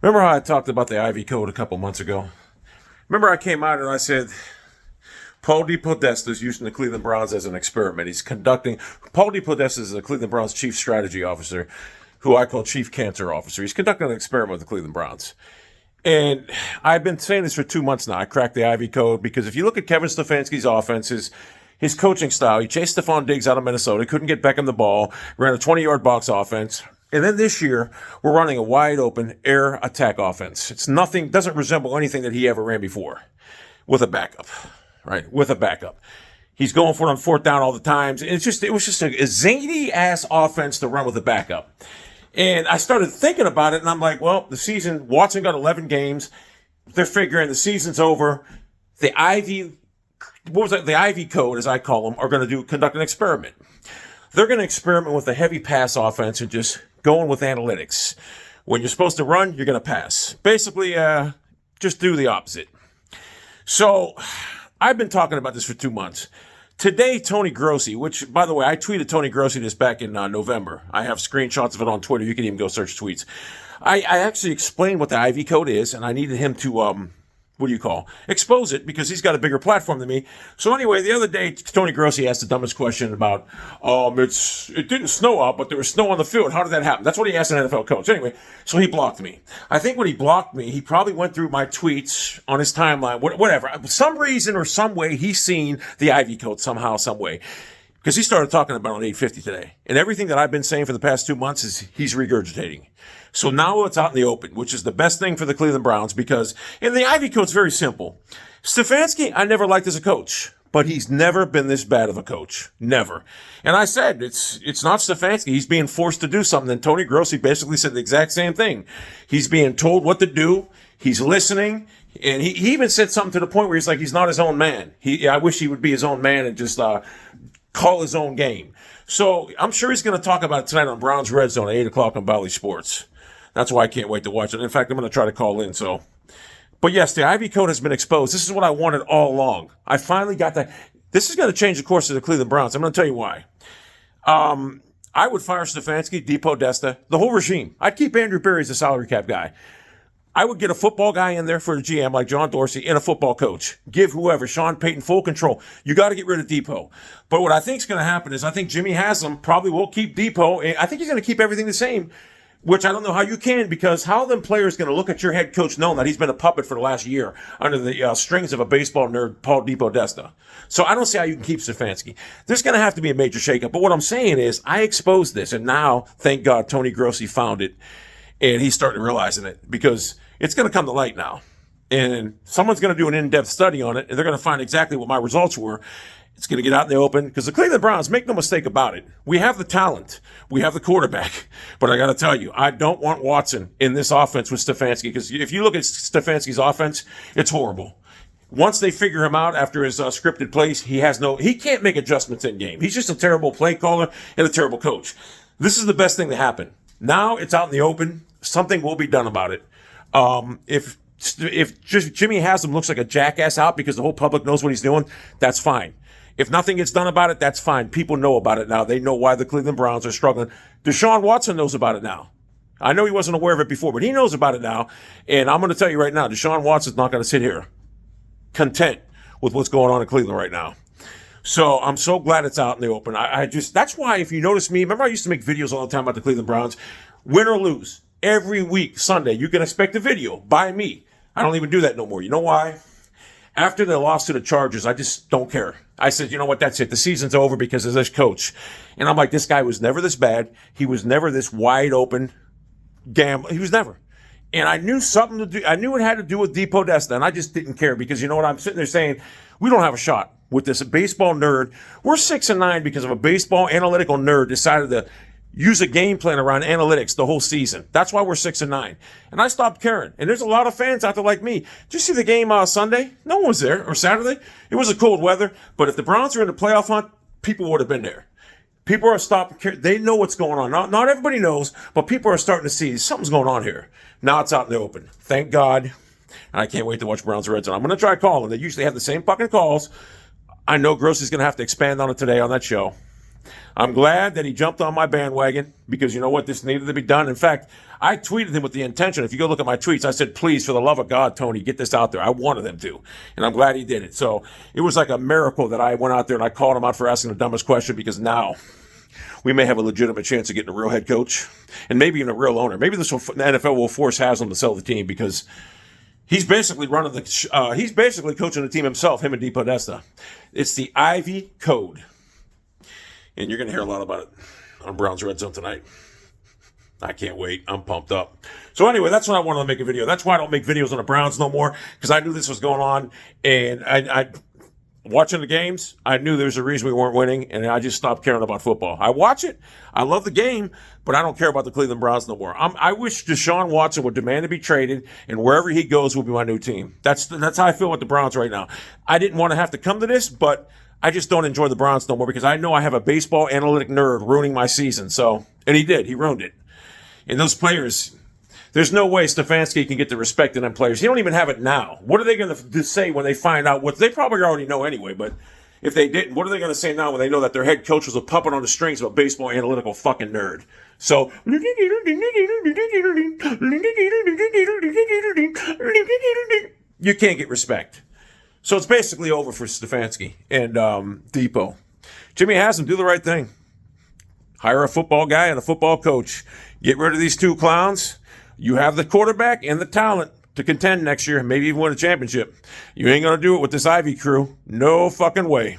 Remember how I talked about the Ivy Code a couple months ago? Remember I came out and I said Paul Depodestas is using the Cleveland Browns as an experiment. He's conducting. Paul Depodestas is the Cleveland Browns chief strategy officer, who I call chief cancer officer. He's conducting an experiment with the Cleveland Browns. And I've been saying this for 2 months now. I cracked the Ivy Code because if you look at Kevin Stefanski's offenses, his coaching style, he chased Stephon Diggs out of Minnesota, couldn't get Beckham the ball, ran a 20-yard box offense. And then this year, we're running a wide open air attack offense. It's nothing, doesn't resemble anything that he ever ran before with a backup, right? With a backup. He's going for it on fourth down all the times. It was just a zany ass offense to run with a backup. And I started thinking about it, and I'm like, well, the season, Watson got 11 games. They're figuring the season's over. The Ivy, the Ivy Code, as I call them, are going to conduct an experiment. They're going to experiment with a heavy pass offense and just going with analytics. When you're supposed to run, you're going to pass. Basically, just do the opposite. So I've been talking about this for 2 months. Today, Tony Grossi, which, by the way, I tweeted Tony Grossi this back in November. I have screenshots of it on Twitter. You can even go search tweets. I actually explained what the Ivy Code is, and I needed him to expose it, because he's got a bigger platform than me. So anyway, the other day, Tony Grossi asked the dumbest question about, it didn't snow out, but there was snow on the field. How did that happen? That's what he asked an NFL coach. Anyway, so he blocked me. I think when he blocked me, he probably went through my tweets on his timeline, whatever. Some reason or some way, he's seen the Ivy Code somehow, some way. Because he started talking about it on 850 today. And everything that I've been saying for the past 2 months is he's regurgitating. So now it's out in the open, which is the best thing for the Cleveland Browns, because, and the Ivy Code's very simple. Stefanski, I never liked as a coach, but he's never been this bad of a coach. Never. And I said, it's not Stefanski. He's being forced to do something. And Tony Grossi basically said the exact same thing. He's being told what to do. He's listening. And he even said something to the point where he's like, he's not his own man. I wish he would be his own man and just, call his own game. So I'm sure he's going to talk about it tonight on Browns Red Zone at 8 o'clock on Bally Sports. That's why I can't wait to watch it. In fact, I'm going to try to call in. But yes, the Ivy Code has been exposed. This is what I wanted all along. I finally got that. This is going to change the course of the Cleveland Browns. I'm going to tell you why. I would fire Stefanski, Depodesta, the whole regime. I'd keep Andrew Berry as a salary cap guy. I would get a football guy in there for the GM like John Dorsey and a football coach. Give whoever, Sean Payton, full control. You got to get rid of Depot. But what I think is going to happen is I think Jimmy Haslam probably will keep Depot. And I think he's going to keep everything the same, which I don't know how you can, because how are them players going to look at your head coach knowing that he's been a puppet for the last year under the strings of a baseball nerd, Paul Depodesta? So I don't see how you can keep Stefanski. There's going to have to be a major shakeup. But what I'm saying is I exposed this, and now, thank God, Tony Grossi found it, and he's starting realizing it, because it's going to come to light now. And someone's going to do an in-depth study on it, and they're going to find exactly what my results were. It's going to get out in the open, because the Cleveland Browns, make no mistake about it, we have the talent. We have the quarterback. But I got to tell you, I don't want Watson in this offense with Stefanski, because if you look at Stefanski's offense, it's horrible. Once they figure him out after his scripted plays, he can't make adjustments in game. He's just a terrible play caller and a terrible coach. This is the best thing to happen. Now it's out in the open. Something will be done about it. If just Jimmy Haslam looks like a jackass out because the whole public knows what he's doing, that's fine. If nothing gets done about it, that's fine. People know about it now. They know why the Cleveland Browns are struggling. Deshaun Watson knows about it now. I know he wasn't aware of it before, but he knows about it now. And I'm going to tell you right now, Deshaun Watson's not going to sit here content with what's going on in Cleveland right now. So I'm so glad it's out in the open. That's why, if you notice me, remember I used to make videos all the time about the Cleveland Browns, win or lose. Every week, Sunday, you can expect a video by me. I don't even do that no more. You know why? After the loss to the Chargers, I just don't care. I said, you know what, that's it. The season's over because of this coach. And I'm like, this guy was never this bad. He was never this wide open gamble. He was never. And I knew something to do. I knew it had to do with Depodesta, and I just didn't care, because you know what? I'm sitting there saying, we don't have a shot with this baseball nerd. We're 6-9 because of a baseball analytical nerd decided to use a game plan around analytics the whole season. That's why we're 6-9. And I stopped caring. And there's a lot of fans out there like me. Did you see the game Sunday? No one was there. Or Saturday? It was a cold weather. But if the Browns are in the playoff hunt, people would have been there. People are stopping. They know what's going on. Not everybody knows, but people are starting to see something's going on here. Now it's out in the open. Thank God. And I can't wait to watch Browns Red Zone. I'm going to try calling. They usually have the same fucking calls. I know Gross is going to have to expand on it today on that show. I'm glad that he jumped on my bandwagon because you know what? This needed to be done. In fact, I tweeted him with the intention. If you go look at my tweets, I said, please, for the love of God, Tony, get this out there. I wanted him to. And I'm glad he did it. So it was like a miracle that I went out there and I called him out for asking the dumbest question because now we may have a legitimate chance of getting a real head coach and maybe even a real owner. Maybe the NFL will force Haslam to sell the team because he's basically he's basically coaching the team himself, him and Depodesta. It's the Ivy Code. And you're going to hear a lot about it on Browns Red Zone tonight. I can't wait. I'm pumped up. So anyway, that's why I wanted to make a video. That's why I don't make videos on the Browns no more, because I knew this was going on. And I watching the games, I knew there was a reason we weren't winning, and I just stopped caring about football. I watch it. I love the game, but I don't care about the Cleveland Browns no more. I wish Deshaun Watson would demand to be traded, and wherever he goes will be my new team. That's how I feel with the Browns right now. I didn't want to have to come to this, but I just don't enjoy the Browns no more because I know I have a baseball analytic nerd ruining my season. So, and he did. He ruined it. And those players, there's no way Stefanski can get the respect in them players. He don't even have it now. What are they going to say when they find out what they probably already know anyway, but if they didn't, what are they going to say now when they know that their head coach was a puppet on the strings of a baseball analytical fucking nerd? So, you can't get respect. So it's basically over for Stefanski and Depot. Jimmy Haslam, do the right thing. Hire a football guy and a football coach. Get rid of these two clowns. You have the quarterback and the talent to contend next year, maybe even win a championship. You ain't going to do it with this Ivy crew. No fucking way.